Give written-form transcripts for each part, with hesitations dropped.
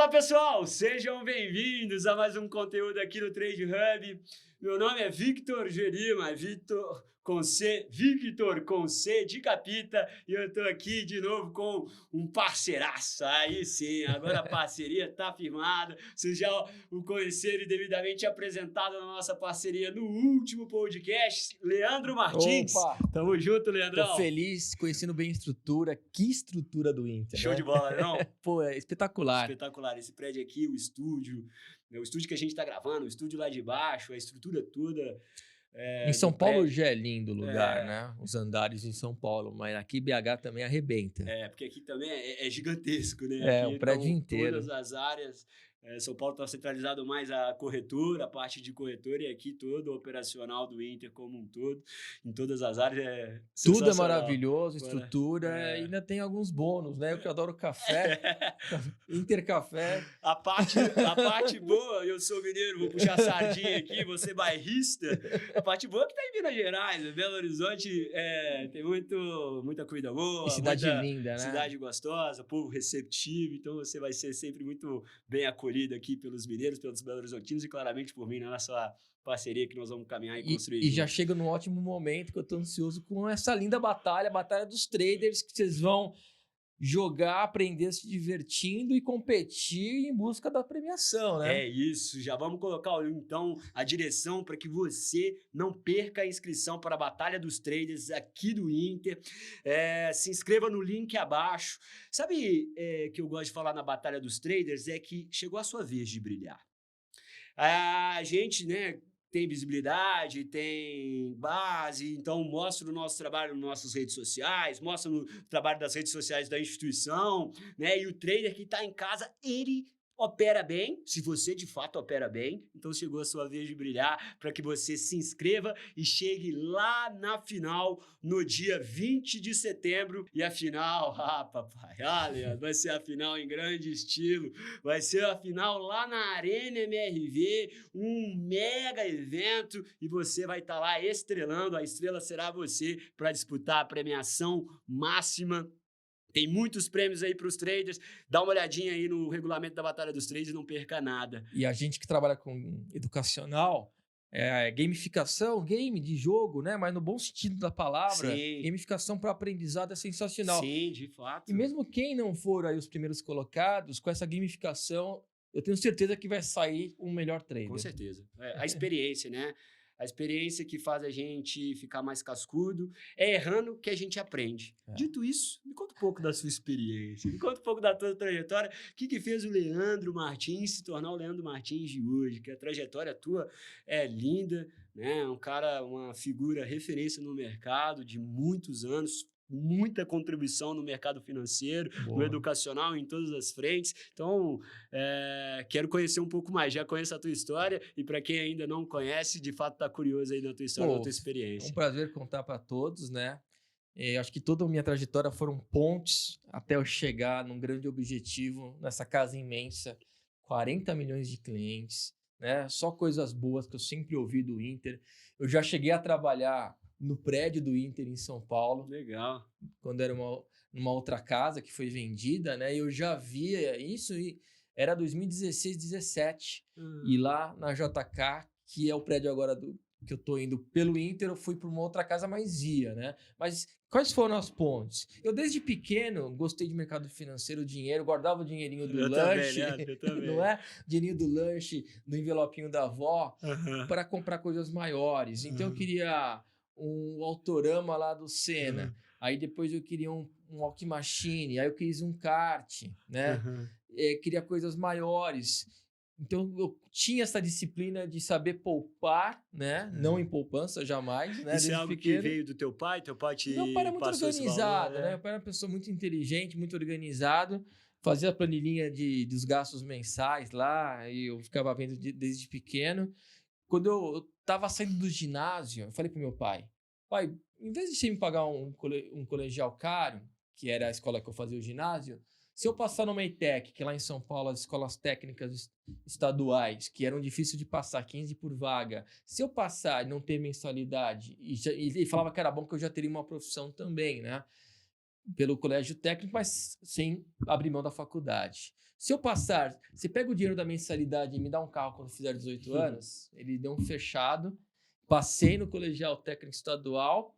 Fala pessoal, sejam bem-vindos a mais um conteúdo aqui no Trade Hub. Meu nome é Victor Gerima, Victor com C de Capita, e eu tô aqui de novo com um parceiraço. Aí sim, agora a parceria tá firmada. Vocês já o conheceram e devidamente apresentado na nossa parceria no último podcast, Leandro Martins. Opa! Tamo junto, Leandrão. Tô feliz, conhecendo bem a estrutura. Que estrutura do Inter, Show né? de bola, não? Pô, é espetacular. Espetacular. Esse prédio aqui, o estúdio que a gente tá gravando, o estúdio lá de baixo, a estrutura toda. Em São Paulo já é lindo o lugar, né? Os andares em São Paulo, mas aqui BH também arrebenta. Porque aqui também é gigantesco, né? Aqui, o prédio inteiro. Todas as áreas. São Paulo está centralizado mais a corretora, a parte de corretora, e aqui todo o operacional do Inter como um todo, em todas as áreas. Tudo é maravilhoso, estrutura, e ainda tem alguns bônus, né? Eu que adoro café, Inter Café. A parte boa, eu sou mineiro, vou puxar a sardinha aqui, você bairrista. A parte boa é que tá em Minas Gerais, Belo Horizonte tem muita comida boa. E cidade linda, né? Cidade gostosa, povo receptivo, então você vai ser sempre muito bem acolhido aqui pelos mineiros, pelos belo-horizontinos e claramente por mim, na nossa parceria que nós vamos caminhar e construir. E já chega num ótimo momento que eu tô ansioso com essa linda batalha, a batalha dos traders, que vocês vão jogar, aprender se divertindo e competir em busca da premiação, né? É isso, já vamos colocar então a direção para que você não perca a inscrição para a Batalha dos Traders aqui do Inter. Se inscreva no link abaixo. Sabe que eu gosto de falar na Batalha dos Traders? É que chegou a sua vez de brilhar. A gente, né, tem visibilidade, tem base, então mostra o nosso trabalho nas nossas redes sociais, mostra o trabalho das redes sociais da instituição, né? E o trader que está em casa, ele opera bem, se você de fato opera bem, então chegou a sua vez de brilhar para que você se inscreva e chegue lá na final no dia 20 de setembro. E a final, papai, Leandro, vai ser a final em grande estilo, vai ser a final lá na Arena MRV, um mega evento, e você vai estar lá estrelando, a estrela será você para disputar a premiação máxima. Tem muitos prêmios aí para os traders. Dá uma olhadinha aí no regulamento da Batalha dos Traders, não perca nada. E a gente que trabalha com educacional, gamificação, game de jogo, né? Mas no bom sentido da palavra, Sim. Gamificação para aprendizado é sensacional. Sim, de fato. E mesmo quem não for aí os primeiros colocados, com essa gamificação, eu tenho certeza que vai sair um melhor trader. Com certeza. A experiência, né? A experiência que faz a gente ficar mais cascudo, é errando que a gente aprende. Dito isso, me conta um pouco da sua experiência, me conta um pouco da tua trajetória. O que fez o Leandro Martins se tornar o Leandro Martins de hoje? Que a trajetória tua é linda, né? Um cara, uma figura referência no mercado de muitos anos, muita contribuição no mercado financeiro, no educacional, em todas as frentes. Então, quero conhecer um pouco mais. Já conheço a tua história e para quem ainda não conhece, de fato está curioso aí da tua história, da tua experiência. É um prazer contar para todos, né? Acho que toda a minha trajetória foram pontes até eu chegar num grande objetivo, nessa casa imensa, 40 milhões de clientes, né? Só coisas boas que eu sempre ouvi do Inter. Eu já cheguei a trabalhar no prédio do Inter em São Paulo. Legal. Quando era numa outra casa que foi vendida, né? Eu já via isso e era 2016, 17. E lá na JK, que é o prédio agora que eu tô indo pelo Inter, eu fui para uma outra casa, mas ia, né? Mas quais foram as pontes? Eu desde pequeno gostei de mercado financeiro, dinheiro, guardava o dinheirinho do lanche, eu também. não é? Dinheirinho do lanche, do envelopinho da avó, para comprar coisas maiores. Então eu queria um autorama lá do Senna, aí depois eu queria um walk machine, aí eu quis um kart, né? Queria coisas maiores. Então eu tinha essa disciplina de saber poupar, né? Não em poupança, jamais, né? Isso é algo que veio do teu pai? Teu pai te Meu pai era muito organizado, valor, né? Meu pai era uma pessoa muito inteligente, muito organizado, fazia a planilhinha dos gastos mensais lá, e eu ficava vendo desde pequeno. Quando eu tava saindo do ginásio, eu falei pro meu pai, em vez de você me pagar um colegial caro, que era a escola que eu fazia o ginásio, se eu passar numa ETEC, que lá em São Paulo, as escolas técnicas estaduais, que eram difíceis de passar, 15 por vaga, se eu passar e não ter mensalidade, e falava que era bom que eu já teria uma profissão também, né? pelo colégio técnico, mas sem abrir mão da faculdade. Se eu passar, você pega o dinheiro da mensalidade e me dá um carro quando fizer 18 anos, ele deu um fechado, passei no colegial técnico estadual,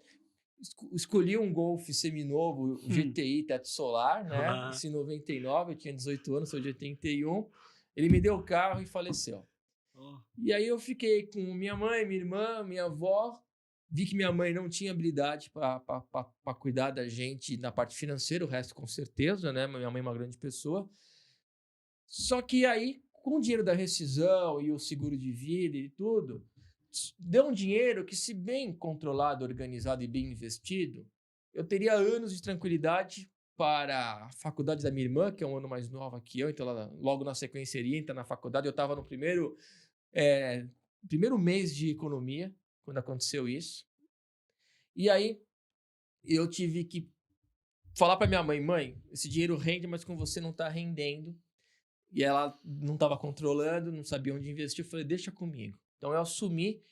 escolhi um Golf seminovo, GTI, teto solar, né? Isso em 99, eu tinha 18 anos, sou de 81. Ele me deu o carro e faleceu. E aí eu fiquei com minha mãe, minha irmã, minha avó. Vi que minha mãe não tinha habilidade para cuidar da gente na parte financeira, o resto com certeza, né? Minha mãe é uma grande pessoa. Só que aí, com o dinheiro da rescisão e o seguro de vida e tudo, deu um dinheiro que, se bem controlado, organizado e bem investido, eu teria anos de tranquilidade para a faculdade da minha irmã, que é um ano mais nova que eu, então ela logo na sequência iria entrar na faculdade. Eu estava no primeiro mês de economia, quando aconteceu isso. E aí eu tive que falar para minha mãe: mãe, esse dinheiro rende, mas com você não está rendendo. E ela não estava controlando, não sabia onde investir. Eu falei: deixa comigo. Então eu assumi,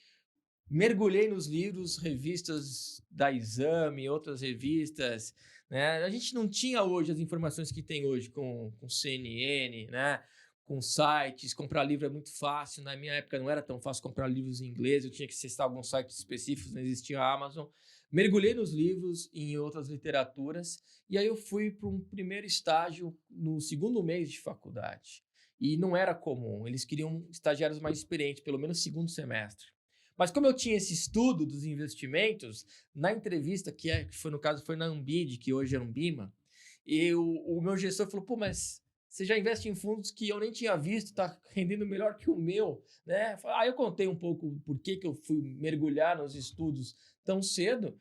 mergulhei nos livros, revistas da Exame, outras revistas, né? A gente não tinha hoje as informações que tem hoje com CNN, né? Com sites. Comprar livro é muito fácil. Na minha época não era tão fácil comprar livros em inglês, eu tinha que acessar alguns sites específicos, não existia a Amazon. Mergulhei nos livros e em outras literaturas, e aí eu fui para um primeiro estágio no segundo mês de faculdade. E não era comum, eles queriam estagiários mais experientes, pelo menos segundo semestre. Mas como eu tinha esse estudo dos investimentos, na entrevista, que foi no caso, foi na Ambid, que hoje é Ambima, o meu gestor falou: pô, mas você já investe em fundos que eu nem tinha visto, tá rendendo melhor que o meu, né? Aí eu contei um pouco por que eu fui mergulhar nos estudos tão cedo,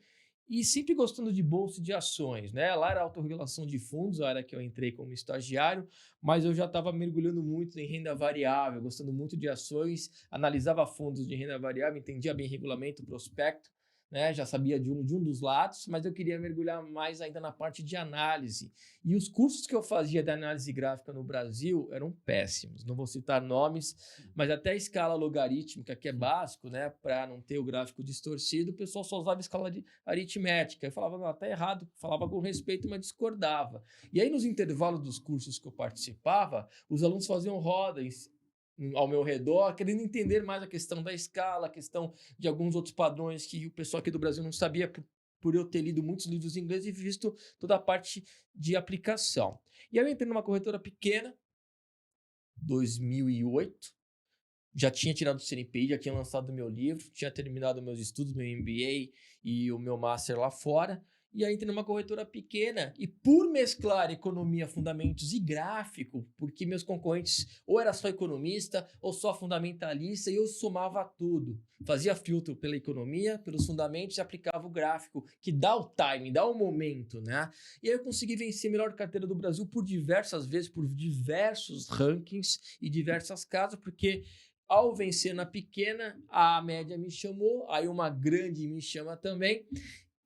e sempre gostando de bolsa e de ações, né? Lá era autorregulação de fundos, a área que eu entrei como estagiário, mas eu já estava mergulhando muito em renda variável, gostando muito de ações, analisava fundos de renda variável, entendia bem regulamento, prospecto, né? Já sabia de um dos lados, mas eu queria mergulhar mais ainda na parte de análise. E os cursos que eu fazia de análise gráfica no Brasil eram péssimos. Não vou citar nomes, mas até a escala logarítmica, que é básico, né? Para não ter o gráfico distorcido, o pessoal só usava escala aritmética. Eu falava: não, tá errado. Falava com respeito, mas discordava. E aí, nos intervalos dos cursos que eu participava, os alunos faziam rodas ao meu redor, querendo entender mais a questão da escala, a questão de alguns outros padrões que o pessoal aqui do Brasil não sabia, por eu ter lido muitos livros em inglês e visto toda a parte de aplicação. E aí eu entrei numa corretora pequena, 2008, já tinha tirado o CNPI, já tinha lançado o meu livro, tinha terminado meus estudos, meu MBA e o meu Master lá fora. E aí entrei numa corretora pequena, e por mesclar economia, fundamentos e gráfico, porque meus concorrentes ou era só economista ou só fundamentalista, e eu somava tudo. Fazia filtro pela economia, pelos fundamentos, e aplicava o gráfico, que dá o time, dá o momento, né? E aí eu consegui vencer a melhor carteira do Brasil por diversas vezes, por diversos rankings e diversas casas, porque ao vencer na pequena, a média me chamou, aí uma grande me chama também.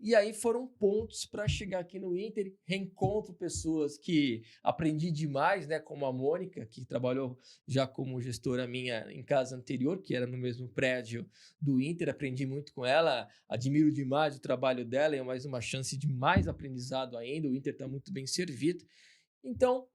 E aí foram pontos para chegar aqui no Inter, reencontro pessoas que aprendi demais, né? Como a Mônica, que trabalhou já como gestora minha em casa anterior, que era no mesmo prédio do Inter, aprendi muito com ela, admiro demais o trabalho dela, é mais uma chance de mais aprendizado ainda, o Inter está muito bem servido. Então,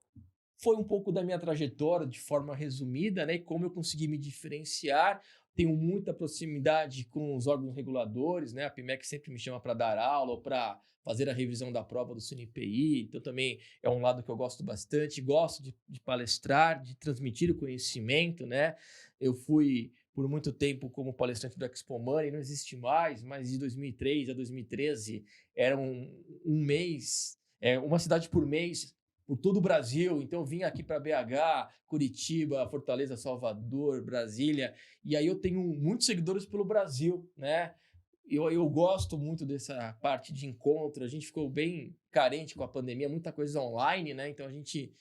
foi um pouco da minha trajetória de forma resumida, né? E como eu consegui me diferenciar. Tenho muita proximidade com os órgãos reguladores, né? A PMEC sempre me chama para dar aula ou para fazer a revisão da prova do CNPI, então também é um lado que eu gosto bastante. Gosto de palestrar, de transmitir o conhecimento, né? Eu fui por muito tempo como palestrante do Expo Money, não existe mais, mas de 2003 a 2013 era um mês, uma cidade por mês, por todo o Brasil. Então eu vim aqui para BH, Curitiba, Fortaleza, Salvador, Brasília, e aí eu tenho muitos seguidores pelo Brasil, né? Eu gosto muito dessa parte de encontro. A gente ficou bem carente com a pandemia, muita coisa online, né? Então a gente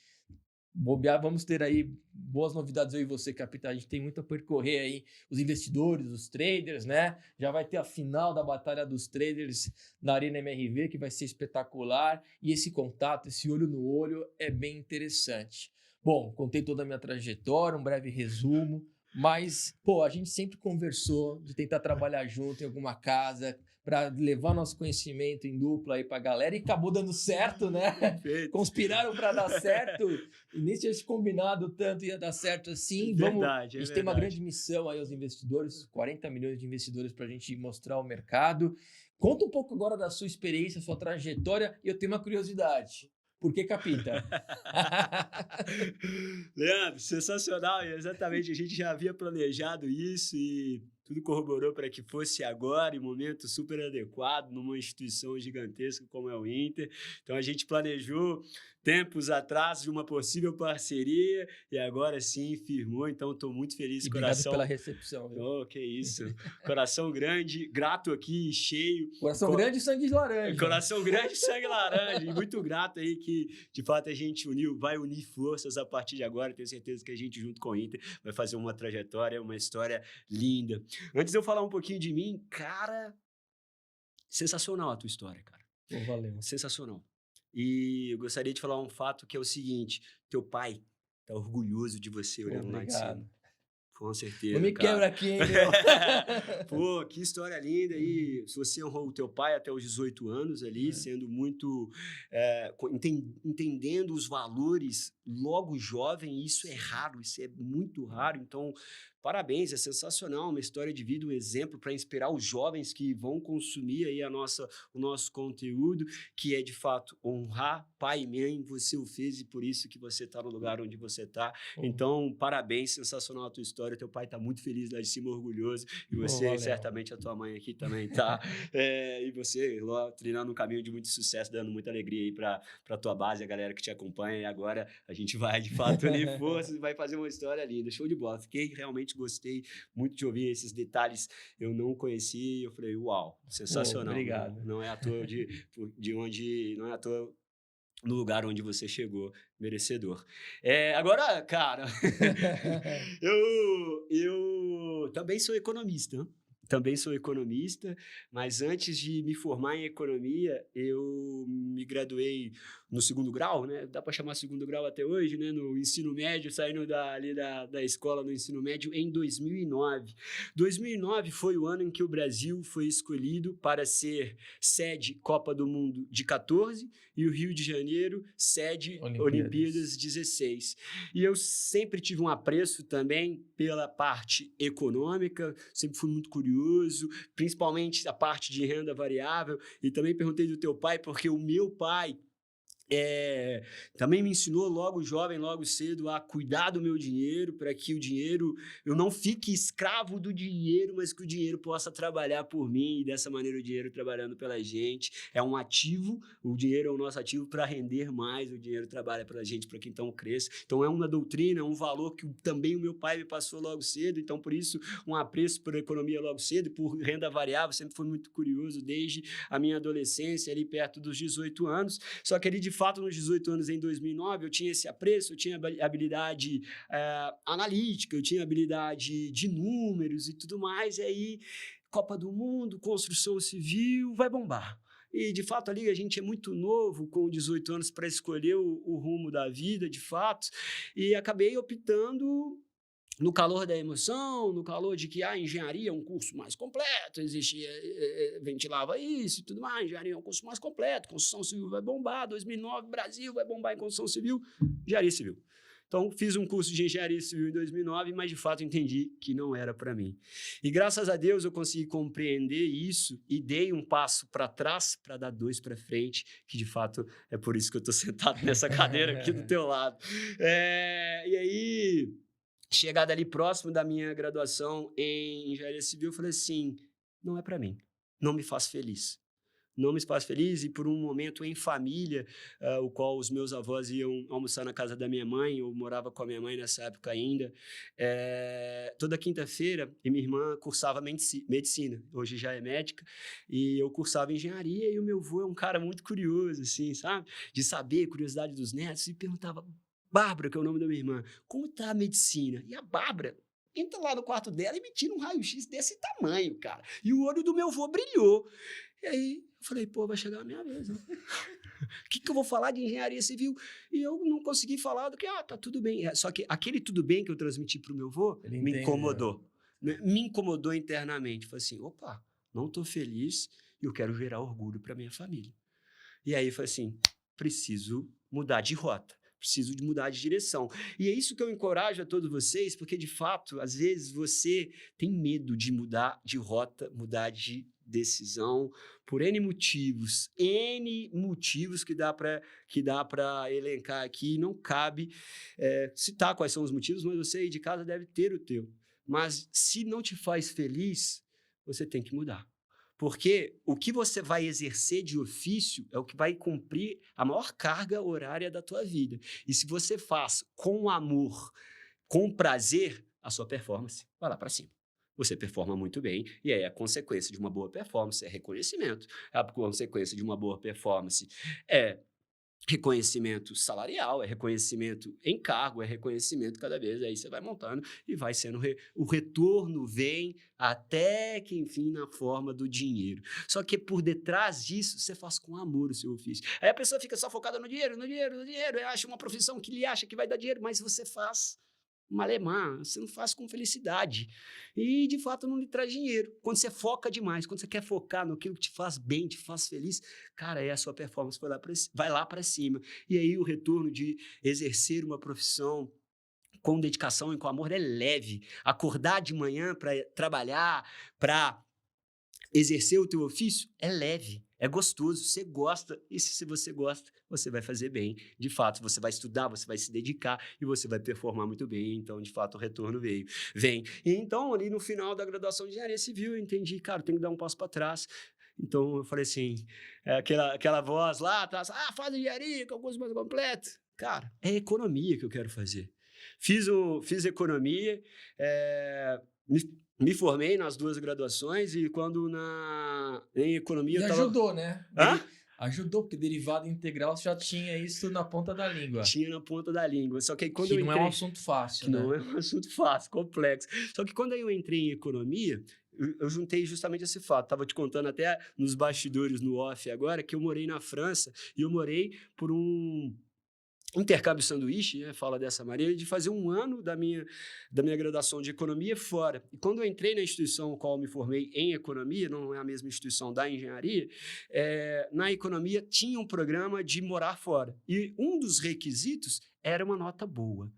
bobear, vamos ter aí boas novidades, eu e você, Capitão. A gente tem muito a percorrer aí, os investidores, os traders, né? Já vai ter a final da Batalha dos Traders na Arena MRV, que vai ser espetacular, e esse contato, esse olho no olho é bem interessante. Bom, contei toda a minha trajetória, um breve resumo, Mas, pô, a gente sempre conversou de tentar trabalhar junto em alguma casa para levar nosso conhecimento em dupla aí pra galera e acabou dando certo, né? Perfeito. Conspiraram para dar certo e nem tinha se combinado tanto ia dar certo assim. Verdade, A é gente tem uma verdade. grande missão aí aos investidores, 40 milhões de investidores para a gente mostrar ao mercado. Conta um pouco agora da sua experiência, sua trajetória e eu tenho uma curiosidade. Por que Capita? Leandro, sensacional. E exatamente, a gente já havia planejado isso e tudo corroborou para que fosse agora, em um momento super adequado, numa instituição gigantesca como é o Inter. Então, a gente planejou tempos atrás de uma possível parceria e agora sim firmou. Então, estou muito feliz, E obrigado pela coração. recepção, viu? Oh, que isso. Coração grande, grato aqui, cheio. Coração grande e sangue de laranja. Coração grande, sangue laranja. E muito grato aí que, de fato, a gente vai unir forças a partir de agora. Tenho certeza que a gente, junto com o Inter, vai fazer uma trajetória, uma história linda. Antes de eu falar um pouquinho de mim, cara, sensacional a tua história, cara. Pô, valeu. Sensacional. E eu gostaria de falar um fato que é o seguinte: teu pai tá orgulhoso de você olhando lá de Obrigado. cima. Com certeza, Não me cara. quebra aqui, hein, meu? Pô, que história linda aí. Se você honrou o teu pai até os 18 anos ali, sendo muito... entendendo os valores logo jovem, isso é raro, isso é muito raro. Então, parabéns, é sensacional, uma história de vida, um exemplo para inspirar os jovens que vão consumir aí o nosso conteúdo, que é, de fato, honrar pai e mãe. Você o fez e por isso que você está no lugar onde você está. Então, parabéns, sensacional a tua história. Teu pai está muito feliz lá de cima, orgulhoso. E você, valeu. certamente, a tua mãe aqui também tá. E você lá trilhando um caminho de muito sucesso, dando muita alegria aí para tua base, a galera que te acompanha. E agora a gente vai, de fato, unir forças e vai fazer uma história linda. Show de bola. Fiquei realmente, gostei muito de ouvir esses detalhes. Eu não conheci e eu falei, uau, sensacional. Obrigado. Não é à toa de onde... Não é à toa no lugar onde você chegou, merecedor. Agora, cara, eu também sou economista. Também sou economista, mas antes de me formar em economia, eu me graduei no segundo grau, né? Dá para chamar segundo grau até hoje, né? No ensino médio, saindo da escola no ensino médio em 2009. 2009 foi o ano em que o Brasil foi escolhido para ser sede Copa do Mundo de 14 e o Rio de Janeiro sede Olimpíadas 16. E eu sempre tive um apreço também pela parte econômica, sempre fui muito curioso, principalmente a parte de renda variável, e também perguntei do teu pai, porque o meu pai também me ensinou logo jovem, logo cedo, a cuidar do meu dinheiro, para que o dinheiro, eu não fique escravo do dinheiro, mas que o dinheiro possa trabalhar por mim, e dessa maneira o dinheiro trabalhando pela gente é um ativo, o dinheiro é o nosso ativo para render mais, o dinheiro trabalha pela gente para que então cresça. Então é uma doutrina, é um valor que também o meu pai me passou logo cedo, então por isso um apreço por economia logo cedo, por renda variável, sempre fui muito curioso desde a minha adolescência, ali perto dos 18 anos, só que ali de fato, nos 18 anos, em 2009, eu tinha esse apreço, eu tinha habilidade analítica, eu tinha habilidade de números e tudo mais, e aí, Copa do Mundo, construção civil, vai bombar. E, de fato, ali a gente é muito novo, com 18 anos, para escolher o rumo da vida, de fato, e acabei optando no calor da emoção, no calor de que a engenharia é um curso mais completo, existia, ventilava isso e tudo mais, engenharia é um curso mais completo, construção civil vai bombar, 2009, Brasil vai bombar em construção civil, engenharia civil. Então, fiz um curso de engenharia civil em 2009, mas de fato entendi que não era para mim. E graças a Deus eu consegui compreender isso e dei um passo para trás para dar 2 para frente, que de fato é por isso que eu estou sentado nessa cadeira aqui do teu lado. E aí... Chegada ali próximo da minha graduação em engenharia civil, eu falei assim, não é para mim, não me faz feliz. Não me faz feliz e por um momento em família, o qual os meus avós iam almoçar na casa da minha mãe, eu morava com a minha mãe nessa época ainda, toda quinta-feira, e minha irmã cursava medicina, hoje já é médica, e eu cursava engenharia, e o meu avô é um cara muito curioso, assim, sabe? De saber, curiosidade dos netos, e perguntava, Bárbara, que é o nome da minha irmã, como está a medicina? E a Bárbara, entra lá no quarto dela e me tira um raio-x desse tamanho, cara. E o olho do meu avô brilhou. E aí eu falei, pô, vai chegar a minha vez, né? O que eu vou falar de engenharia civil? E eu não consegui falar do que, tá tudo bem. Só que aquele tudo bem que eu transmiti pro meu avô me incomodou. Né? Me incomodou internamente. Falei assim, opa, não tô feliz e eu quero gerar orgulho para minha família. E aí foi assim, preciso mudar de rota. Preciso de mudar de direção. E é isso que eu encorajo a todos vocês, porque, de fato, às vezes você tem medo de mudar de rota, mudar de decisão, por N motivos que dá para elencar aqui. Não cabe citar quais são os motivos, mas você aí de casa deve ter o teu. Mas se não te faz feliz, você tem que mudar. Porque o que você vai exercer de ofício é o que vai cumprir a maior carga horária da tua vida. E se você faz com amor, com prazer, a sua performance vai lá para cima. Você performa muito bem, e aí a consequência de uma boa performance é reconhecimento. A consequência de uma boa performance é reconhecimento salarial, é reconhecimento em cargo, é reconhecimento cada vez, aí você vai montando e vai sendo, o retorno vem até que, enfim, na forma do dinheiro. Só que por detrás disso, você faz com amor o seu ofício. Aí a pessoa fica só focada no dinheiro, acha uma profissão que lhe acha que vai dar dinheiro, mas você faz malemar, você não faz com felicidade. E, de fato, não lhe traz dinheiro. Quando você foca demais, quando você quer focar naquilo que te faz bem, te faz feliz, cara, aí a sua performance vai lá para cima. E aí o retorno de exercer uma profissão com dedicação e com amor é leve. Acordar de manhã para trabalhar, para exercer o teu ofício é leve, é gostoso, você gosta, e se você gosta, você vai fazer bem. De fato, você vai estudar, você vai se dedicar e você vai performar muito bem. Então, de fato, o retorno vem. E então, ali no final da graduação de engenharia civil, eu entendi, cara, tem que dar um passo para trás. Então, eu falei assim, aquela voz lá atrás, faz engenharia, que é o curso mais completo. Cara, é economia que eu quero fazer. Fiz economia, me formei nas 2 graduações e quando em economia... E ajudou, né? Hã? Ajudou, porque derivada integral já tinha isso na ponta da língua. Tinha na ponta da língua. Só que aí quando que eu não entrei... é um assunto fácil, né? Não é um assunto fácil, complexo. Só que quando eu entrei em economia, eu juntei justamente esse fato. Estava te contando até nos bastidores, no off agora, que eu morei na França e eu morei por um intercâmbio sanduíche, né, fala dessa maneira, de fazer 1 ano da minha graduação de economia fora. E quando eu entrei na instituição no qual eu me formei em economia, não é a mesma instituição da engenharia, na economia tinha um programa de morar fora. E um dos requisitos era uma nota boa.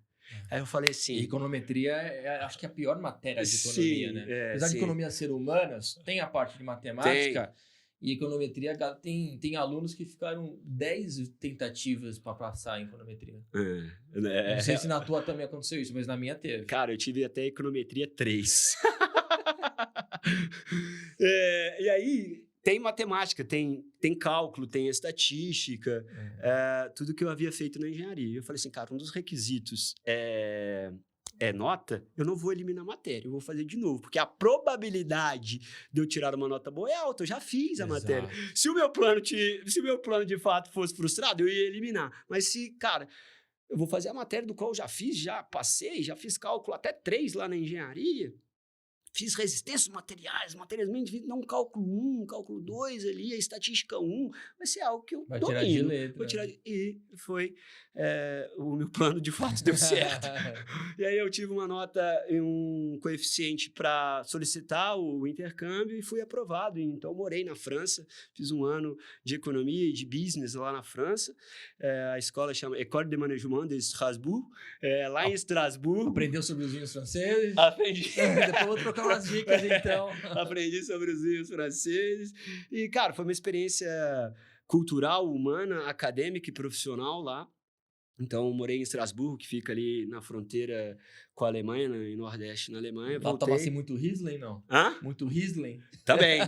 Aí eu falei assim... E econometria, acho que é a pior matéria de economia, sim, né? Apesar de economia ser humanas, tem a parte de matemática... E econometria tem alunos que ficaram 10 tentativas para passar em econometria. Não sei se na tua também aconteceu isso, mas na minha teve. Cara, eu tive até econometria 3. E aí tem matemática, tem cálculo, tem estatística, tudo que eu havia feito na engenharia. Eu falei assim, cara, um dos requisitos é nota, eu não vou eliminar matéria, eu vou fazer de novo, porque a probabilidade de eu tirar uma nota boa é alta, eu já fiz a matéria. Se o meu plano de fato fosse frustrado, eu ia eliminar. Mas se, cara, eu vou fazer a matéria do qual eu já fiz, já passei, já fiz cálculo até 3 lá na engenharia, fiz resistências materiais bem difíceis, não cálculo 1, cálculo 2 ali, a estatística 1, vai ser algo que eu vai domino. Tirar de letra. Vou tirar e foi o meu plano de fato deu certo. E aí eu tive uma nota e um coeficiente para solicitar o intercâmbio e fui aprovado. Então morei na França, fiz 1 ano de economia e de business lá na França. A escola chama École de Management de Strasbourg. Lá em Estrasburgo. Aprendeu sobre os vinhos franceses? Aprendi. Depois vou trocar umas dicas, então. Aprendi sobre os vinhos franceses. E, cara, foi uma experiência cultural, humana, acadêmica e profissional lá. Então, morei em Estrasburgo, que fica ali na fronteira com a Alemanha, no Nordeste, na Alemanha. Lá toma assim muito Riesling, não? Hã? Muito Riesling? Também.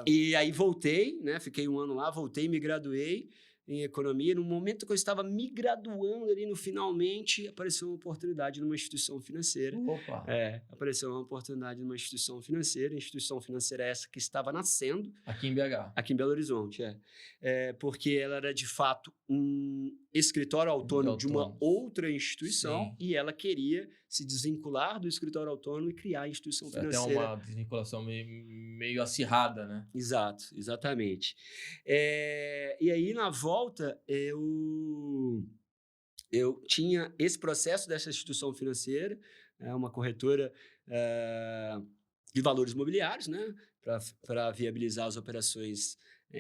E aí voltei, né? Fiquei 1 ano lá, voltei, me graduei. em economia. No momento que eu estava me graduando ali no finalmente, apareceu uma oportunidade numa instituição financeira. Opa! Apareceu uma oportunidade numa instituição financeira essa que estava nascendo. Aqui em BH. Aqui em Belo Horizonte, porque ela era, de fato, um escritório autônomo de uma outra instituição. Sim. E ela queria se desvincular do escritório autônomo e criar a instituição financeira. Até uma desvinculação meio acirrada, né? Exato, exatamente. E aí, na volta, eu tinha esse processo dessa instituição financeira, uma corretora de valores imobiliários, né, para viabilizar as operações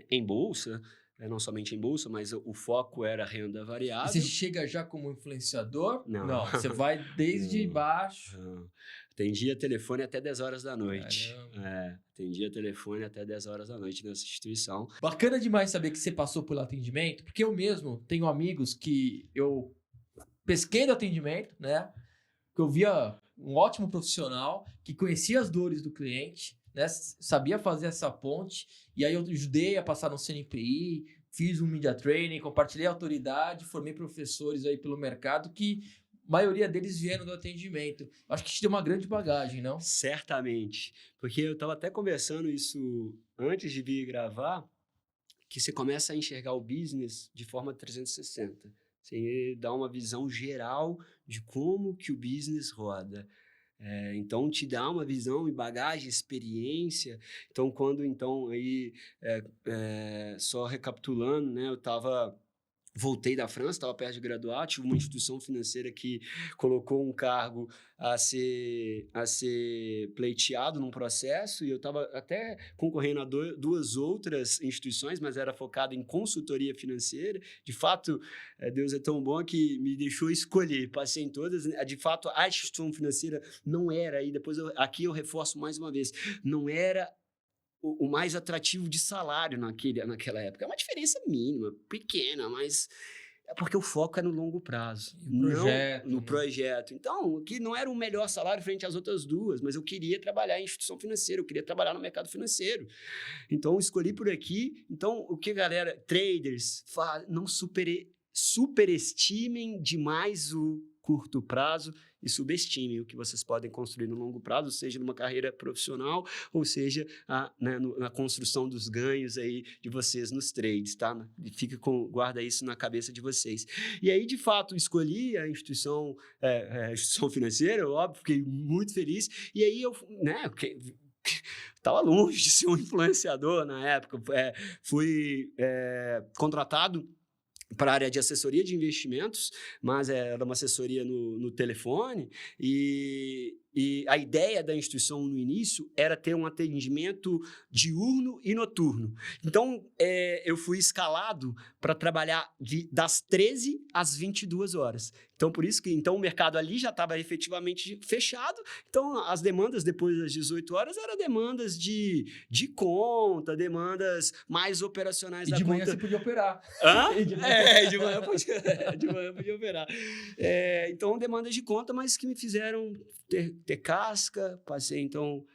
em bolsa, não somente em bolsa, mas o foco era renda variável. E você chega já como influenciador? Não. Você vai desde baixo. Não. Atendia telefone até 10 horas da noite. Atendia telefone até 10 horas da noite nessa instituição. Bacana demais saber que você passou pelo atendimento, porque eu mesmo tenho amigos que eu pesquei do atendimento, né? Que eu via um ótimo profissional, que conhecia as dores do cliente, né? Sabia fazer essa ponte, e aí eu ajudei a passar no CNPI, fiz um media training, compartilhei a autoridade, formei professores aí pelo mercado que a maioria deles vieram do atendimento. Acho que te deu uma grande bagagem, não? Certamente. Porque eu estava até conversando isso antes de vir gravar, que você começa a enxergar o business de forma 360. Você dá uma visão geral de como que o business roda. Então, te dá uma visão e bagagem, experiência. Então, só recapitulando, né, voltei da França, estava perto de graduar, tive uma instituição financeira que colocou um cargo a ser pleiteado num processo, e eu estava até concorrendo a duas outras instituições, mas era focado em consultoria financeira. De fato, Deus é tão bom que me deixou escolher, passei em todas. De fato, a instituição financeira não era, e depois aqui eu reforço mais uma vez, não era o mais atrativo de salário naquela época. É uma diferença mínima, pequena, mas é porque o foco é no longo prazo, no projeto. Então, que não era o melhor salário frente às outras duas, mas eu queria trabalhar em instituição financeira, eu queria trabalhar no mercado financeiro. Então, escolhi por aqui. Então, o que, galera, traders, não superestimem demais o curto prazo e subestimem o que vocês podem construir no longo prazo, seja numa carreira profissional, ou seja, na construção dos ganhos aí de vocês nos trades, tá? Guarda isso na cabeça de vocês. E aí, de fato, escolhi a instituição financeira, óbvio, fiquei muito feliz, e aí eu, estava longe de ser um influenciador na época, fui contratado para a área de assessoria de investimentos, mas era uma assessoria no telefone, e a ideia da instituição no início era ter um atendimento diurno e noturno. Então, eu fui escalado para trabalhar das 13 às 22 horas. Então, por isso que o mercado ali já estava efetivamente fechado. Então, as demandas depois das 18 horas eram demandas de conta, demandas mais operacionais da conta. E de manhã você podia operar. De manhã podia operar. Então, demandas de conta, mas que me fizeram ter casca. Passei, então,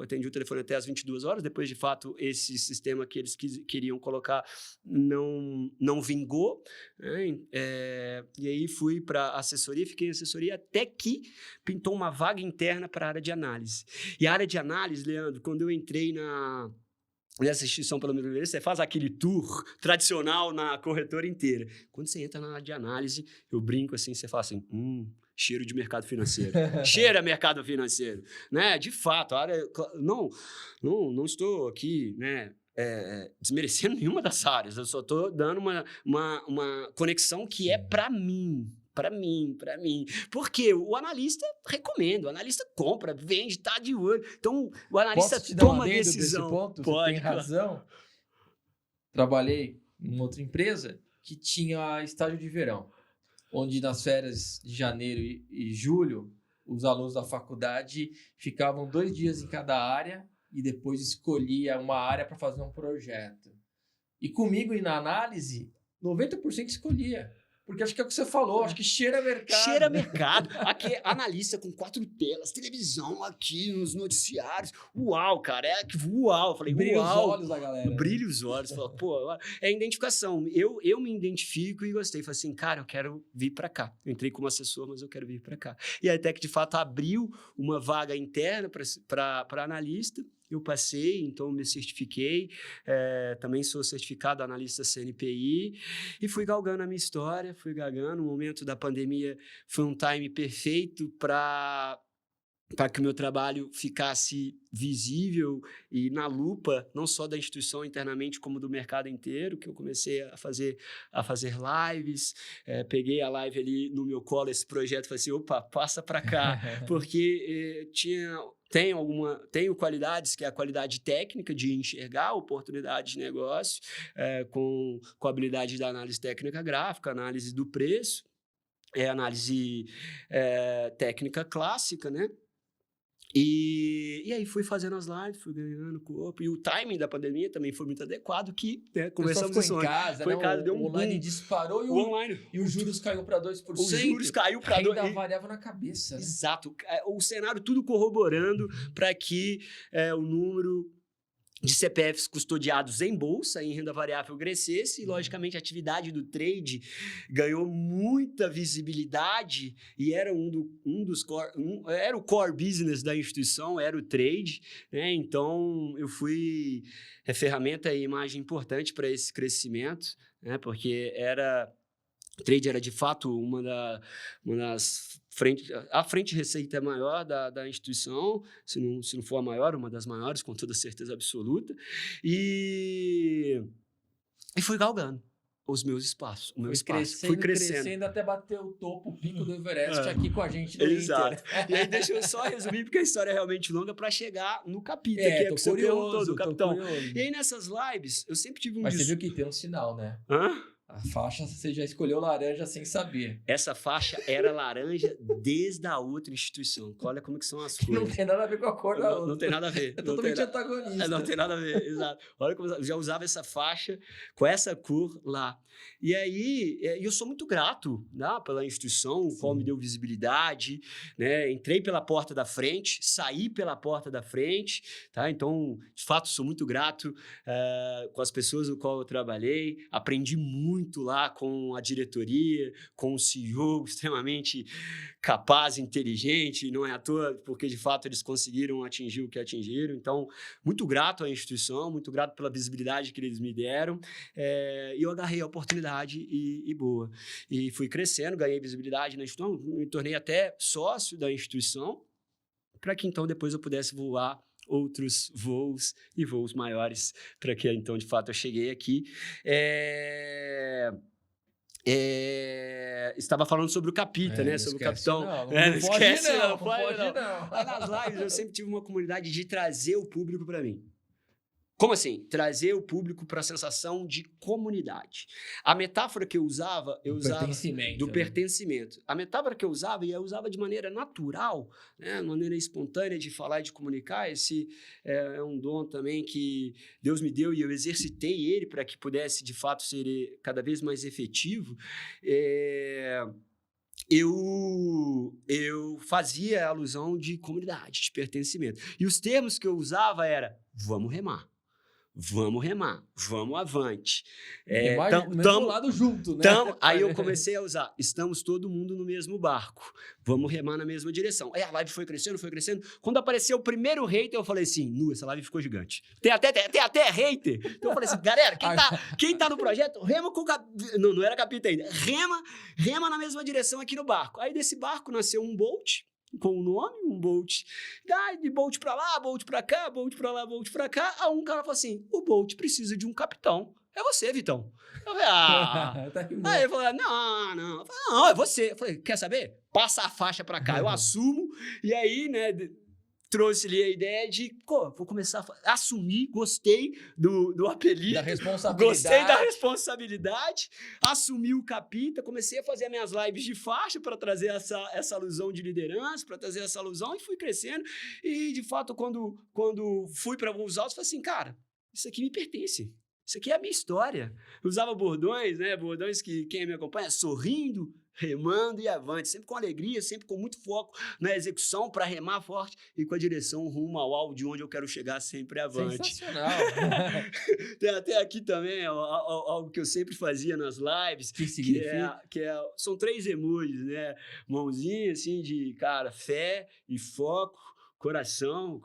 atendi o telefone até às 22 horas. Depois, de fato, esse sistema que eles queriam colocar não vingou. E aí fui para assessoria, fiquei em assessoria até que pintou uma vaga interna para a área de análise. E a área de análise, Leandro, quando eu entrei nessa instituição pela primeira vez, você faz aquele tour tradicional na corretora inteira. Quando você entra na área de análise, eu brinco assim, você fala assim, cheiro de mercado financeiro. Cheira mercado financeiro. Né? De fato, a área... Não estou aqui, né, desmerecendo nenhuma das áreas, eu só estou dando uma conexão que é para mim. Para mim. Porque o analista recomenda, o analista compra, vende, tá de olho. Então, o analista toma a decisão. Ponto? Pode, você tem razão. Trabalhei em outra empresa que tinha estágio de verão, onde nas férias de janeiro e julho, os alunos da faculdade ficavam 2 dias em cada área e depois escolhia uma área para fazer um projeto. E comigo e na análise, 90% escolhia. Porque acho que é o que você falou, acho que cheira mercado. Cheira mercado. Aqui, analista com 4 telas, televisão aqui nos noticiários. Uau, cara, uau. Eu falei, Brilha os uau. olhos da galera. Brilha os olhos. Fala, pô, é identificação. Eu me identifico e gostei. Falei assim, cara, eu quero vir pra cá. Eu entrei como assessor, mas eu quero vir pra cá. E a Tech, de fato, abriu uma vaga interna para analista. Eu passei, então me certifiquei, também sou certificado analista CNPI e fui galgando a minha história, fui galgando. O momento da pandemia foi um time perfeito para que o meu trabalho ficasse visível e na lupa, não só da instituição internamente, como do mercado inteiro, que eu comecei a fazer lives, peguei a live ali no meu colo, esse projeto, falei assim, opa, passa para cá, porque tenho qualidades, que é a qualidade técnica de enxergar oportunidade de negócio, com a habilidade da análise técnica gráfica, análise do preço, análise técnica clássica, né? E aí fui fazendo as lives, fui ganhando corpo. E o timing da pandemia também foi muito adequado, que conversamos isso em casa, foi né? em casa, deu um o online boom. disparou e os juros caiu para 2%. Os juros caiu para 2%. Renda variável na cabeça, né? Exato. O cenário tudo corroborando para que o número de CPFs custodiados em bolsa, em renda variável, crescesse, e logicamente a atividade do trade ganhou muita visibilidade e era era o core business da instituição, era o trade, né? Então eu fui ferramenta e imagem importante para esse crescimento, né? Porque o trade era de fato uma das a frente de receita maior da instituição, se não for a maior, uma das maiores, com toda certeza absoluta, e fui galgando os meus espaços, o meu espaço. Fui crescendo até bater o topo, o pico do Everest aqui com a gente do Exato. Inter. E aí deixa eu só resumir, porque a história é realmente longa, para chegar no capita, que é o que você curioso, perguntou do capitão. Curioso. E aí nessas lives, eu sempre tive Mas você viu que tem um sinal, né? Hã? A faixa você já escolheu laranja sem saber. Essa faixa era laranja desde a outra instituição. Olha como que são as coisas. Não tem nada a ver com a cor da outra. Não tem nada a ver. É totalmente antagonista. Não tem nada a ver, exato. Olha como eu já usava essa faixa com essa cor lá. E aí, eu sou muito grato, né, pela instituição, qual me deu visibilidade, né? Entrei pela porta da frente, saí pela porta da frente, tá? Então, de fato, sou muito grato com as pessoas com qual eu trabalhei, aprendi muito lá com a diretoria, com o CEO extremamente capaz, inteligente, não é à toa, porque de fato eles conseguiram atingir o que atingiram. Então, muito grato à instituição, muito grato pela visibilidade que eles me deram, e eu agarrei a oportunidade e boa. E fui crescendo, ganhei visibilidade na instituição, me tornei até sócio da instituição, para que então depois eu pudesse voar outros voos e voos maiores, para que então de fato eu cheguei aqui. Estava falando sobre o Capita, né? Sobre o capitão. Não esquece, não. Nas lives eu sempre tive uma comunidade de trazer o público para mim. Como assim? Trazer o público para a sensação de comunidade. A metáfora que eu usava do pertencimento. A metáfora que eu usava de maneira natural, né? De maneira espontânea de falar e de comunicar. Esse é um dom também que Deus me deu e eu exercitei ele para que pudesse, de fato, ser cada vez mais efetivo. Eu fazia alusão de comunidade, de pertencimento. E os termos que eu usava era, vamos remar. Vamos remar, vamos avante. Mesmo lado junto, né? Aí eu comecei a usar, estamos todo mundo no mesmo barco, vamos remar na mesma direção. Aí a live foi crescendo. Quando apareceu o primeiro hater, eu falei assim, essa live ficou gigante. Tem até hater. Então eu falei assim, galera, quem tá no projeto, rema com o não era capita ainda, rema na mesma direção aqui no barco. Aí desse barco nasceu um Bolt, com o nome, um Bolt. De Bolt pra lá, Bolt pra cá, Bolt pra lá, Bolt pra cá. Aí um cara falou assim, o Bolt precisa de um capitão. É você, Vitão. Eu falei, Aí ele falou, não. Eu falei, não, é você. Eu falei, quer saber? Passa a faixa pra cá, eu assumo. E aí, né, trouxe-lhe a ideia de, vou começar a assumir, gostei do apelido. Da responsabilidade. Gostei da responsabilidade, assumi o Capita, comecei a fazer as minhas lives de faixa para trazer essa alusão de liderança, para trazer essa alusão, e fui crescendo. E, de fato, quando fui para voos altos, falei assim, cara, isso aqui me pertence. Isso aqui é a minha história. Eu usava bordões, né? Bordões que quem me acompanha, sorrindo, remando e avante, sempre com alegria, sempre com muito foco na execução para remar forte e com a direção rumo ao alvo de onde eu quero chegar, sempre avante. Sensacional. Tem até aqui também algo que eu sempre fazia nas lives, Que significa? são 3 emojis, né? Mãozinha assim de, cara, fé e foco. Coração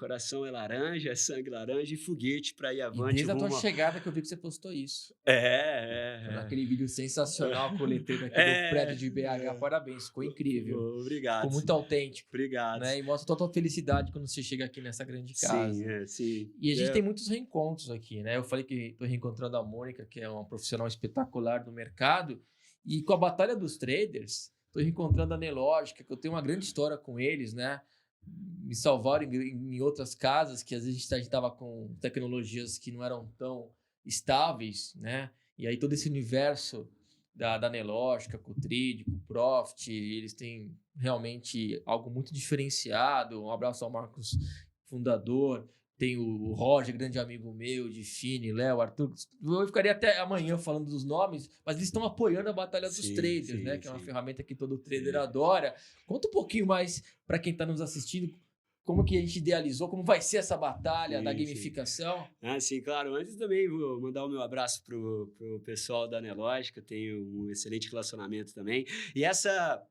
é laranja, é sangue laranja e foguete para ir E avante desde a tua rumo. chegada que eu vi que você postou isso. É. Naquele vídeo sensacional com o letreiro aqui do prédio de BH. Parabéns, ficou incrível. Obrigado. Ficou muito autêntico. Obrigado. Né? E mostra toda a tua felicidade quando você chega aqui nessa grande casa. Sim, sim. E a gente tem muitos reencontros aqui, né? Eu falei que estou reencontrando a Mônica, que é uma profissional espetacular do mercado. E com a Batalha dos Traders, estou reencontrando a Nelógica, que eu tenho uma grande história com eles, né? Me salvaram em outras casas, que às vezes a gente estava com tecnologias que não eram tão estáveis, né? E aí todo esse universo da Nelógica, com o Trid, com o Profit, eles têm realmente algo muito diferenciado. Um abraço ao Marcos, fundador. Tem o Roger, grande amigo meu, de Fini, Léo, Arthur. Eu ficaria até amanhã falando dos nomes, mas eles estão apoiando a Batalha dos Traders, né? Que é uma ferramenta que todo trader adora. Conta um pouquinho mais para quem está nos assistindo, como que a gente idealizou, como vai ser essa batalha da gamificação. Sim, claro. Antes também vou mandar o meu abraço pro pessoal da Nelógica, tenho um excelente relacionamento também. E essa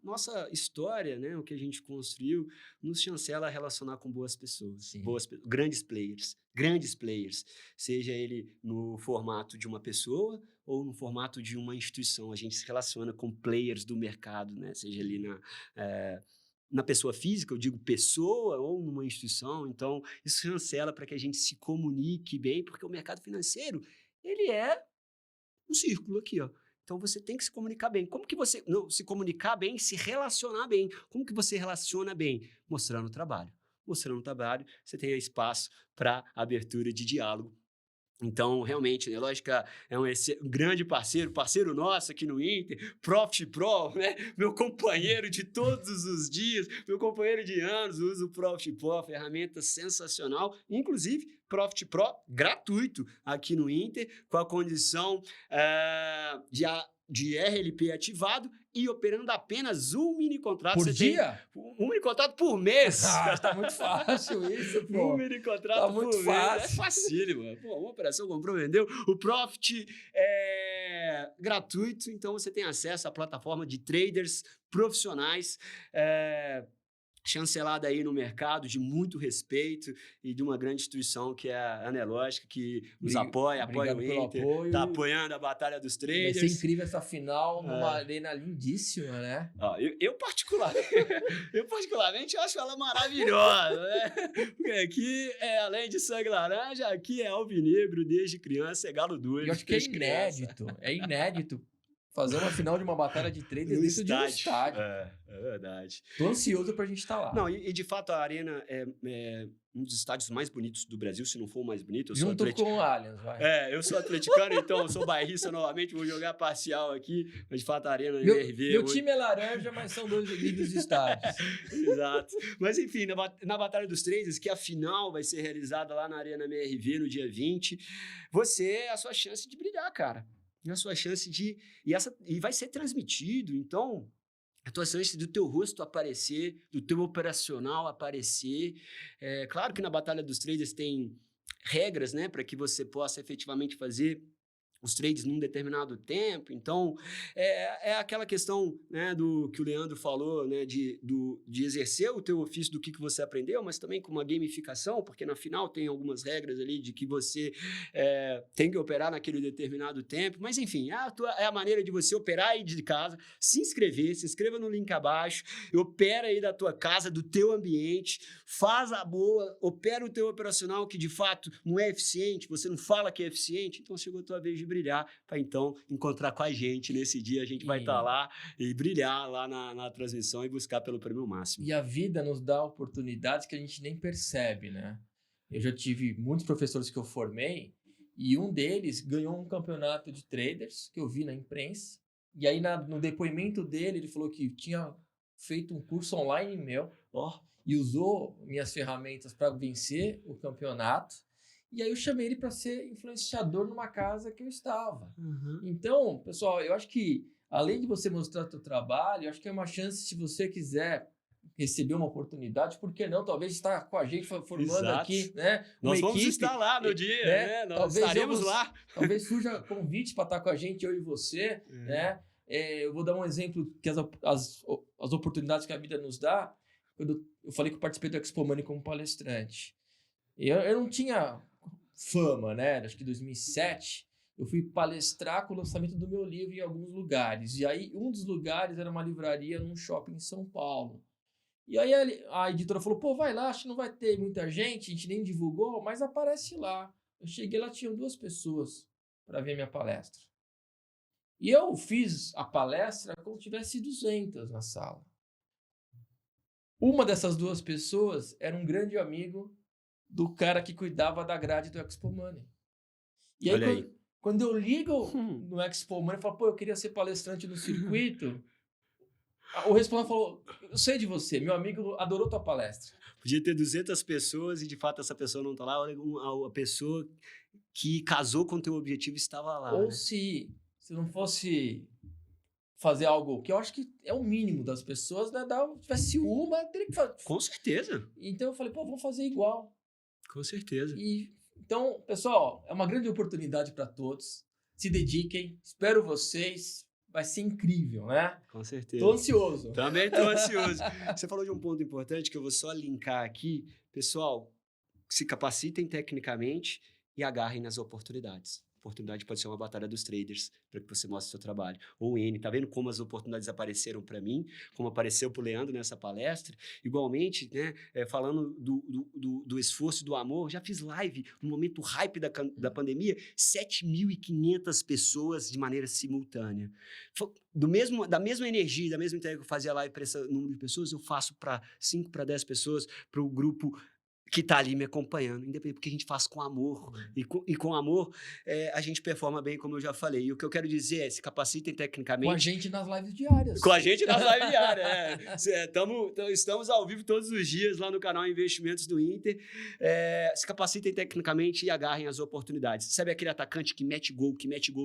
nossa história, né, o que a gente construiu, nos chancela a relacionar com boas pessoas, grandes players, seja ele no formato de uma pessoa ou no formato de uma instituição. A gente se relaciona com players do mercado, né, seja ali na pessoa física, eu digo pessoa, ou numa instituição. Então, isso chancela para que a gente se comunique bem, porque o mercado financeiro, ele é um círculo aqui, ó. Então, você tem que se comunicar bem. Como que você... Não, se comunicar bem, se relacionar bem. Como que você relaciona bem? Mostrando o trabalho. Mostrando o trabalho, você tem espaço para abertura de diálogo. Então, realmente, a Nelógica é um grande parceiro nosso aqui no Inter, Profit Pro, né? Meu companheiro de todos os dias, meu companheiro de anos, uso o Profit Pro, ferramenta sensacional, inclusive Profit Pro gratuito aqui no Inter, com a condição de RLP ativado e operando apenas um mini contrato. Por dia? Um mini contrato por mês. Tá muito fácil isso, pô. Um mini contrato tá muito por fácil. mês. É facílimo, mano. Pô, uma operação comprou, vendeu. O Profit é gratuito, então você tem acesso à plataforma de traders profissionais, chancelada aí no mercado, de muito respeito e de uma grande instituição que é a Nelógica, que nos apoia o Inter, está apoiando a Batalha dos Traders. Vai ser incrível essa final, numa arena lindíssima, né? Eu particularmente acho ela maravilhosa, né? Porque aqui além de sangue laranja, aqui é alvinegro desde criança, é galo doido. Eu acho que é inédito fazer uma final de uma batalha de traders dentro de um estádio. É verdade. Tô ansioso pra gente estar lá. Não, e de fato a Arena é um dos estádios mais bonitos do Brasil, se não for o mais bonito. Junto com o Allianz, vai. Eu sou atleticano, então eu sou bairrista novamente, vou jogar parcial aqui, mas de fato a Arena MRV... Meu time é laranja, mas são 2 lindos estádios. Exato. Mas enfim, na Batalha dos Traders, que a final vai ser realizada lá na Arena MRV no dia 20, a sua chance de brilhar, cara. A sua chance de... E vai ser transmitido, então... A tua chance do teu rosto aparecer, do teu operacional aparecer. Claro que na Batalha dos Traders tem regras, né, para que você possa efetivamente fazer os trades num determinado tempo. Então, é aquela questão, né, do que o Leandro falou, né, de exercer o teu ofício do que você aprendeu, mas também com uma gamificação, porque na final tem algumas regras ali de que você tem que operar naquele determinado tempo. Mas, enfim, é a maneira de você operar aí de casa, se inscreva no link abaixo, opera aí da tua casa, do teu ambiente, faz a boa, opera o teu operacional que, de fato, não é eficiente, você não fala que é eficiente, então chegou a tua vez de brilhar, para então encontrar com a gente nesse dia. A gente vai estar lá e brilhar lá na transmissão e buscar pelo prêmio máximo. E a vida nos dá oportunidades que a gente nem percebe, né? Eu já tive muitos professores que eu formei e um deles ganhou um campeonato de traders que eu vi na imprensa. E aí no depoimento dele, ele falou que tinha feito um curso online meu e usou minhas ferramentas para vencer o campeonato. E aí eu chamei ele para ser influenciador numa casa que eu estava. Uhum. Então, pessoal, eu acho que além de você mostrar seu trabalho, eu acho que é uma chance, se você quiser receber uma oportunidade, por que não? Talvez estar com a gente formando Exato. aqui, né? Uma Nós vamos equipe, estar lá no dia, né? né? Nós Talvez estaremos lá. Talvez surja convite para estar com a gente, eu e você, né? Eu vou dar um exemplo que as oportunidades que a vida nos dá. Quando eu falei que eu participei do Expo Money como palestrante. Eu não tinha fama, né? Acho que em 2007 eu fui palestrar com o lançamento do meu livro em alguns lugares. E aí um dos lugares era uma livraria num shopping em São Paulo. E aí a editora falou, pô, vai lá, acho que não vai ter muita gente, a gente nem divulgou, mas aparece lá. Eu cheguei lá, tinham 2 pessoas para ver minha palestra. E eu fiz a palestra como se tivesse 200 na sala. Uma dessas 2 pessoas era um grande amigo do cara que cuidava da grade do Expo Money. E aí, Olha aí. quando eu ligo no Expo Money e falo, pô, eu queria ser palestrante no circuito, o responsável falou, eu sei de você, meu amigo adorou tua palestra. Podia ter 200 pessoas e, de fato, essa pessoa não está lá. Olha, a pessoa que casou com o teu objetivo estava lá. Ou né? se não fosse fazer algo que eu acho que é o mínimo das pessoas, né? Se tivesse uma, teria que fazer. Com certeza. Então eu falei, pô, vamos fazer igual. Com certeza. Então, pessoal, é uma grande oportunidade para todos. Se dediquem, espero vocês. Vai ser incrível, né? Com certeza. Tô ansioso. Também tô ansioso. Você falou de um ponto importante que eu vou só linkar aqui. Pessoal, se capacitem tecnicamente e agarrem nas oportunidades. A oportunidade pode ser uma batalha dos traders para que você mostre o seu trabalho. Ou N, tá vendo como as oportunidades apareceram para mim, como apareceu para o Leandro nessa palestra? Igualmente, né, falando do esforço e do amor, já fiz live no momento hype da pandemia, 7.500 pessoas de maneira simultânea. Da mesma energia, da mesma entrega que eu fazia live para esse número de pessoas, eu faço para 5, para 10 pessoas, para o grupo que está ali me acompanhando, independente, porque a gente faz com amor, e com amor a gente performa bem, como eu já falei. E o que eu quero dizer é, se capacitem tecnicamente. Com a gente nas lives diárias. Com a gente nas lives diárias, estamos ao vivo todos os dias lá no canal Investimentos do Inter. Se capacitem tecnicamente e agarrem as oportunidades. Sabe aquele atacante que mete gol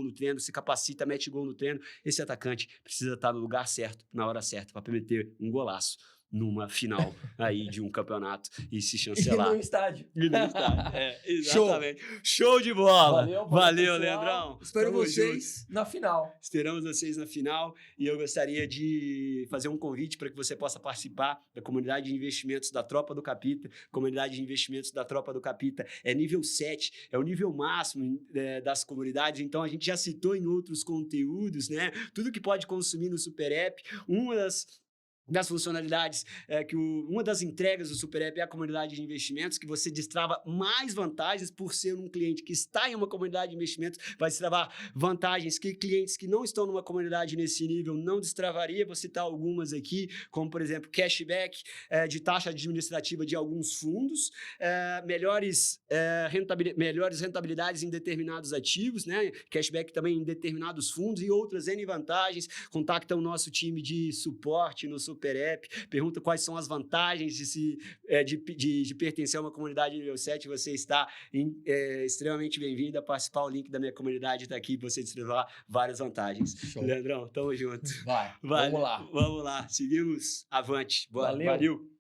no treino, se capacita, mete gol no treino? Esse atacante precisa estar no lugar certo, na hora certa, para permitir um golaço numa final aí de um campeonato e se chancelar. E no estádio. Exatamente. Show de bola. Valeu, Leandrão. Espero vocês na final. Esperamos vocês na final e eu gostaria de fazer um convite para que você possa participar da comunidade de investimentos da Tropa do Capita. Comunidade de investimentos da Tropa do Capita é nível 7, é o nível máximo das comunidades, então a gente já citou em outros conteúdos, né? Tudo que pode consumir no Super App. Uma das funcionalidades uma das entregas do Super App é a comunidade de investimentos, que você destrava mais vantagens por ser um cliente que está em uma comunidade de investimentos, vai destravar vantagens que clientes que não estão numa comunidade nesse nível não destravaria. Vou citar algumas aqui, como por exemplo, cashback de taxa administrativa de alguns fundos, melhores rentabilidades em determinados ativos, né? Cashback também em determinados fundos e outras N vantagens. Contacta o nosso time de suporte no Super App, pergunta quais são as vantagens de pertencer a uma comunidade nível 7, você está extremamente bem-vindo a participar. O link da minha comunidade está aqui para você descrever várias vantagens. Show. Leandrão, tamo junto. Vamos lá. Vamos lá, seguimos avante. Valeu. Valeu.